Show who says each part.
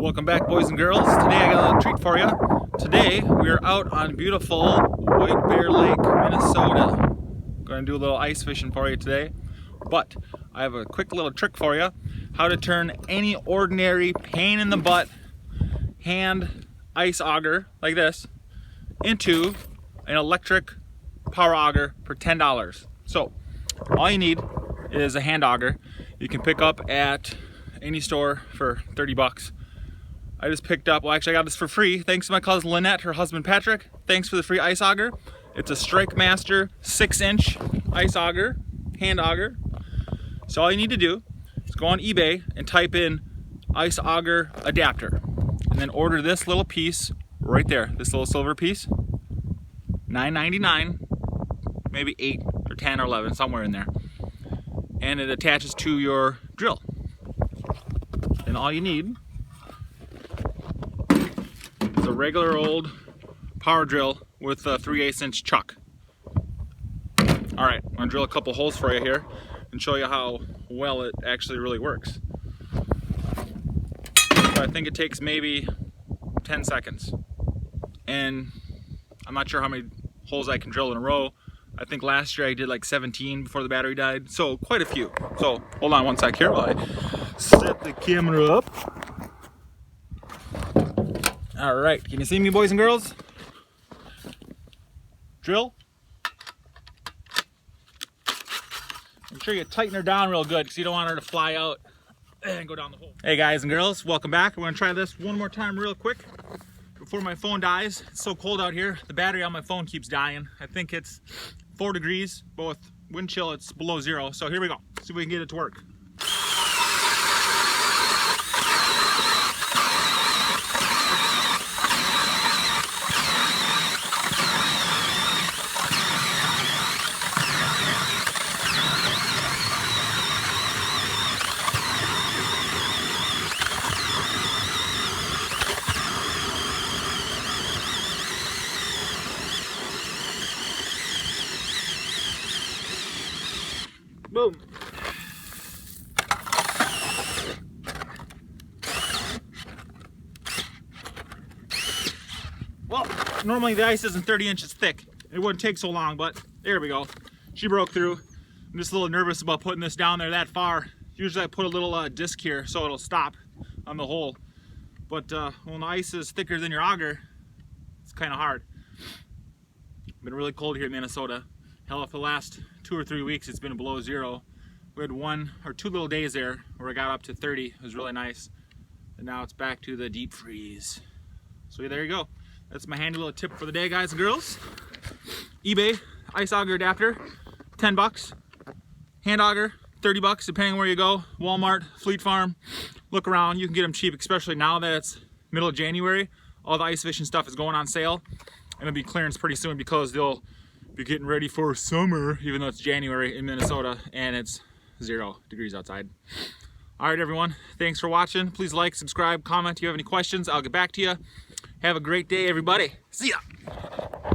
Speaker 1: Welcome back, boys and girls. Today I got a little treat for you. Today we are out on beautiful White Bear Lake, Minnesota. Going to do a little ice fishing for you today. But I have a quick little trick for you. How to turn any ordinary pain in the butt hand ice auger like this into an electric power auger for $10. So all you need is a hand auger. You can pick up at any store for 30 bucks. I just picked up, well actually I got this for free thanks to my cousin Lynette, her husband Patrick. Thanks for the free ice auger. It's a Strike Master 6-inch ice auger, hand auger. So all you need to do is go on eBay and type in ice auger adapter and then order this little piece right there, this little silver piece. $9.99, maybe 8 or 10 or 11, somewhere in there. And it attaches to your drill. And all you need is a regular old power drill with a 3/8-inch chuck. Alright, I'm going to drill a couple holes for you here and show you how well it actually really works. So I think it takes maybe 10 seconds. And I'm not sure how many holes I can drill in a row. I think last year I did like 17 before the battery died, so quite a few. So hold on one sec here while I set the camera up. All right, can you see me, boys and girls? Drill. Make sure you tighten her down real good because you don't want her to fly out and go down the hole. Hey guys and girls, welcome back. We're gonna try this one more time real quick before my phone dies. It's so cold out here. The battery on my phone keeps dying. I think it's 4 degrees, but with wind chill, it's below 0. So here we go. See if we can get it to work. Boom. Well, normally the ice isn't 30 inches thick. It wouldn't take so long, but there we go. She broke through. I'm just a little nervous about putting this down there that far. Usually I put a little disc here so it'll stop on the hole. But when the ice is thicker than your auger, it's kind of hard. It's been really cold here in Minnesota. Hell, for the last 2 or 3 weeks it's been below 0. We had 1 or 2 little days there where it got up to 30. It was really nice. And now it's back to the deep freeze. So there you go. That's my handy little tip for the day, guys and girls. eBay, ice auger adapter, 10 bucks. Hand auger, 30 bucks, depending where you go. Walmart, Fleet Farm, look around. You can get them cheap, especially now that it's middle of January. All the ice fishing stuff is going on sale. And it'll be clearance pretty soon because they'll be getting ready for summer, even though it's January in Minnesota and it's 0 degrees outside. All right, everyone, thanks for watching. Please like, subscribe, comment if you have any questions. I'll get back to you. Have a great day, everybody. See ya.